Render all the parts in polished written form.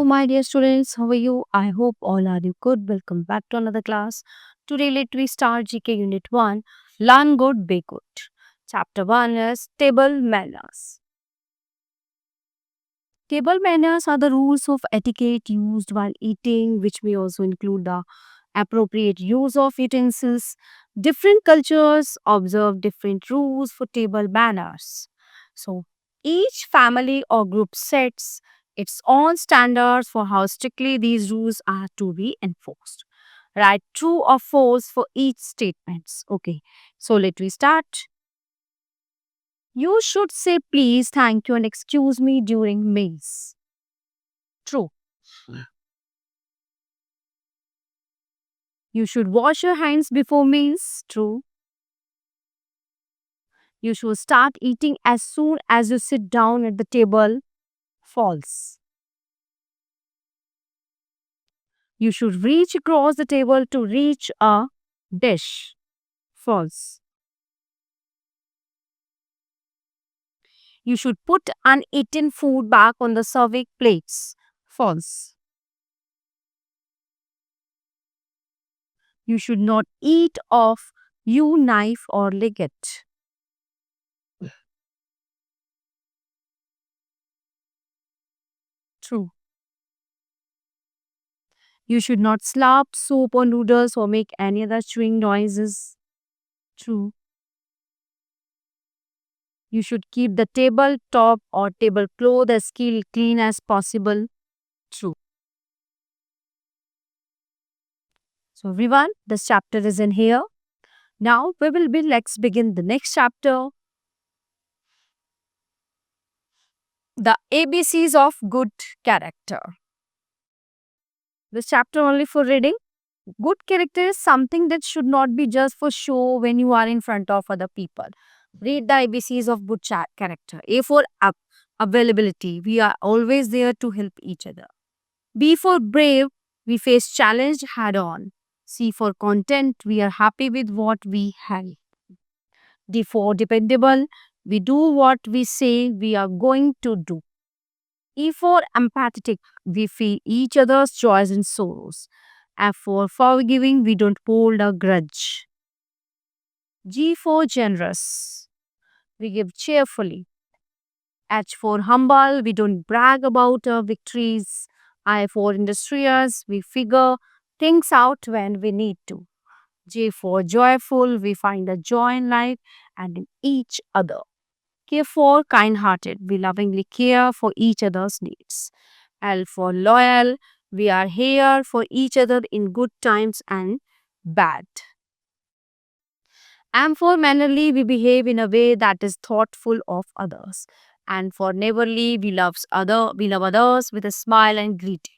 my dear students. How are you? I hope all are you good. Welcome back to another class. Today, let we start GK Unit 1 Learn Good, Be Good. Chapter 1 is Table Manners. Table manners are the rules of etiquette used while eating, which may also include the appropriate use of utensils. Different cultures observe different rules for table manners. So, each family or group sets its own standards for how strictly these rules are to be enforced. Write true or false for each statements. Okay, so let me start. You should say please, thank you, and excuse me during meals. True. You should wash your hands before meals. True. You should start eating as soon as you sit down at the table. False. You should reach across the table to reach a dish. False. You should put uneaten food back on the serving plates. False. You should not eat off your knife or legged. True. You should not slurp soup or noodles or make any other chewing noises. True. You should keep the tabletop or tablecloth as clean as possible. True. So everyone, this chapter is in here. Now let's begin the next chapter. The ABCs of good character. This chapter only for reading. Good character is something that should not be just for show when you are in front of other people. Read the ABCs of good character. A for availability. We are always there to help each other. B for brave. We face challenge head on. C for content. We are happy with what we have. D for dependable. We do what we say we are going to do. E for empathetic. We feel each other's joys and sorrows. F for forgiving. We don't hold a grudge. G for generous. We give cheerfully. H for humble. We don't brag about our victories. I for industrious. We figure things out when we need to. J for joyful. We find a joy in life and in each other. K for kind hearted. We lovingly care for each other's needs. L for loyal. We are here for each other in good times and bad. M for mannerly. We behave in a way that is thoughtful of others. And for neighborly, we love others with a smile and greeting.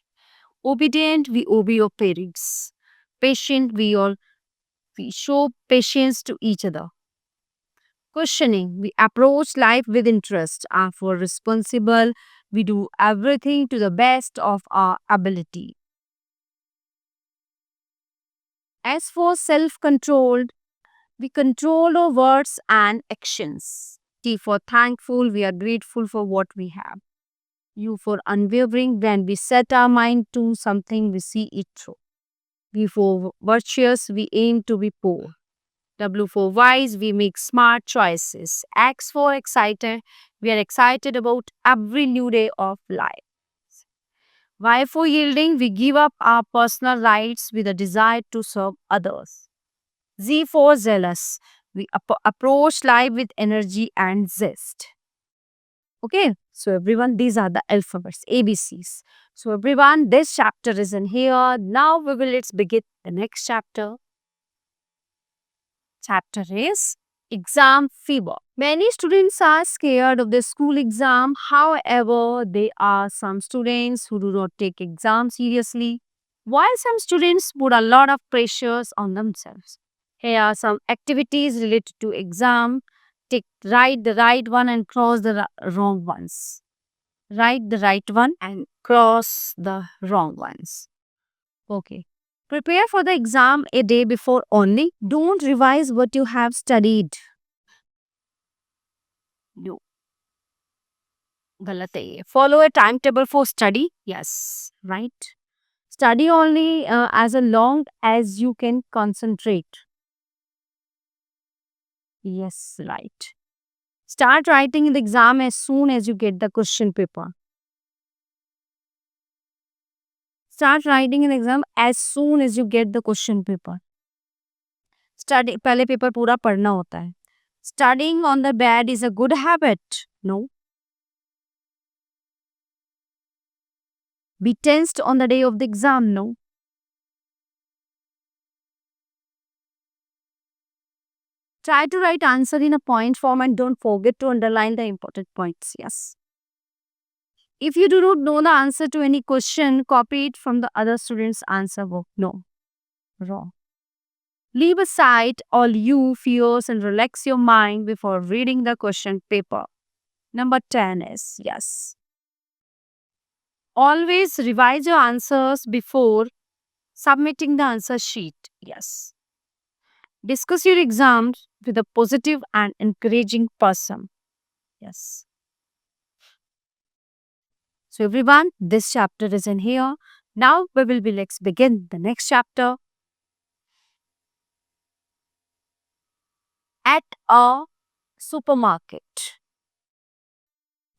Obedient, we obey your parents. Patient, we show patience to each other. Questioning, we approach life with interest. And for responsible, we do everything to the best of our ability. As for self controlled, we control our words and actions. T for thankful, we are grateful for what we have. U for unwavering, when we set our mind to something, we see it through. V for virtuous, we aim to be poor. W for wise, we make smart choices. X for excited, we are excited about every new day of life. Y for yielding, we give up our personal rights with a desire to serve others. Z for zealous, we approach life with energy and zest. Okay, so everyone, these are the alphabets, ABCs. So everyone, this chapter is in here. Now let's begin the next chapter. Chapter is exam fever. Many students are scared of the school exam. However, there are some students who do not take exam seriously, while some students put a lot of pressures on themselves. Here are some activities related to exam. Write the right one and cross the wrong ones. Write the right one and cross the wrong ones. Okay. Prepare for the exam a day before only. Don't revise what you have studied. No. गलत है ये. Follow a timetable for study. Yes, right. Study only as long as you can concentrate. Yes, right. Start writing the exam as soon as you get the question paper. Start writing an exam as soon as you get the question paper. Study पहले paper पूरा पढ़ना होता है. Studying on the bed is a good habit. No. Be tensed on the day of the exam. No. Try to write answer in a point form and don't forget to underline the important points. Yes. If you do not know the answer to any question, copy it from the other student's answer book. No. Wrong. Leave aside all you fears and relax your mind before reading the question paper. Number 10 is yes. Always revise your answers before submitting the answer sheet. Yes. Discuss your exams with a positive and encouraging person. Yes. So everyone, this chapter is in here. Now we will be let's begin the next chapter. At a supermarket.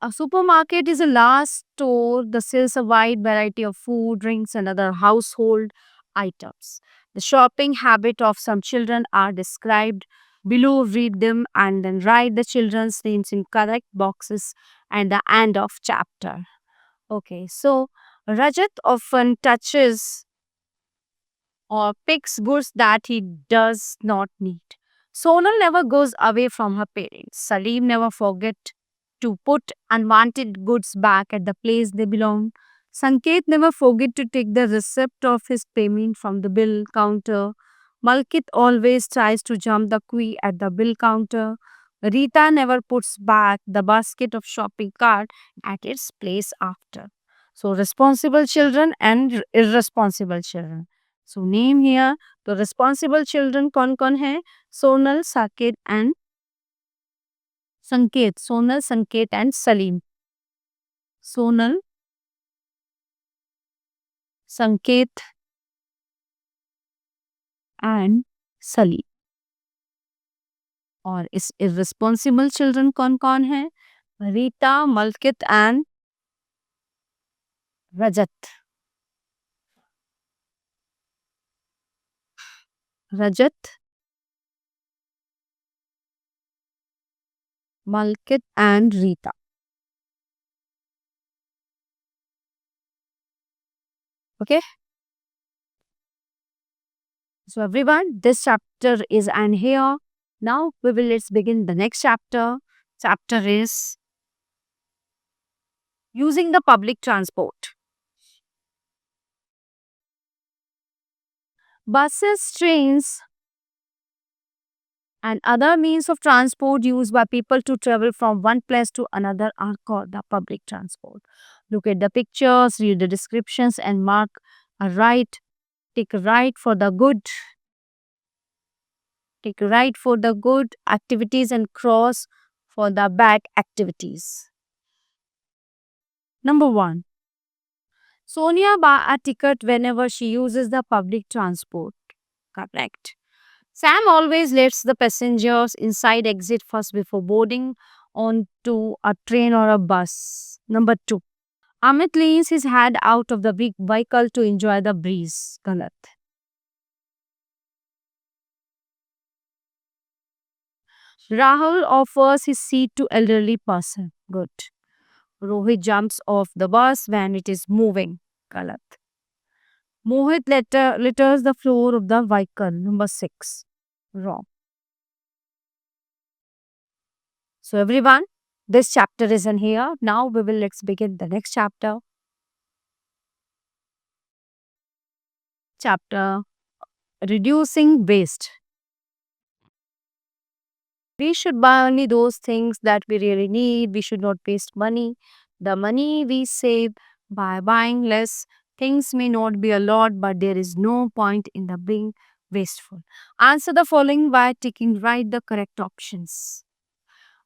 A supermarket is a large store that sells a wide variety of food, drinks, and other household items. The shopping habit of some children are described below. Read them and then write the children's names in correct boxes at the end of chapter. Okay, so Rajat often touches or picks goods that he does not need. Sonal never goes away from her parents. Salim never forget to put unwanted goods back at the place they belong. Sanket never forget to take the receipt of his payment from the bill counter. Malkit always tries to jump the queue at the bill counter. Rita never puts back the basket of shopping cart at its place after. So responsible children and irresponsible children. So name here. The responsible children कौन है? Sonal, Saket and Sanket. Sonal, Sanket and Salim. Sonal, Sanket and Salim. और इस irresponsible children कौन है? Rita, Malkit and Rajat. Rajat, Malkit and Rita. Okay. So everyone, this chapter is and here. Now we will let's begin the next chapter. Chapter is using the public transport. Buses, trains, and other means of transport used by people to travel from one place to another are called the public transport. Look at the pictures, read the descriptions, and mark a right. Take a right for the good. Take a right for the good activities and cross for the bad activities. Number 1. Sonia buy a ticket whenever she uses the public transport. Correct. Sam always lets the passengers inside exit first before boarding onto a train or a bus. Number 2. Amit leans his head out of the big vehicle to enjoy the breeze. Galat. Rahul offers his seat to elderly person. Good. Rohit jumps off the bus when it is moving. Galat. Mohit litters the floor of the vehicle. Number 6. Wrong. So everyone, this chapter is in here. Now we will let's begin the next chapter. Chapter Reducing Waste. We should buy only those things that we really need. We should not waste money. The money we save by buying less things may not be a lot, but there is no point in the being wasteful. Answer the following by ticking right the correct options.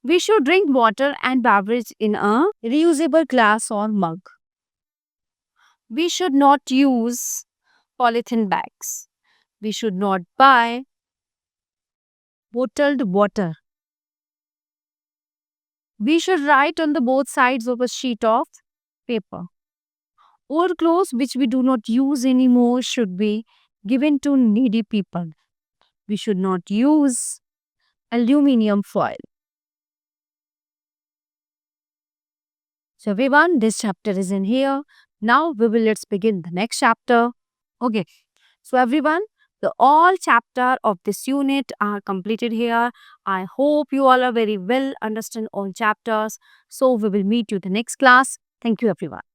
We should drink water and beverage in a reusable glass or mug. We should not use polythene bags. We should not buy bottled water. We should write on the both sides of a sheet of paper. Old clothes which we do not use anymore should be given to needy people. We should not use aluminium foil. So everyone, this chapter is in here. Now let's begin the next chapter. Okay. So everyone, the all chapter of this unit are completed here. I hope you all are very well understand all chapters. So we will meet you the next class. Thank you everyone.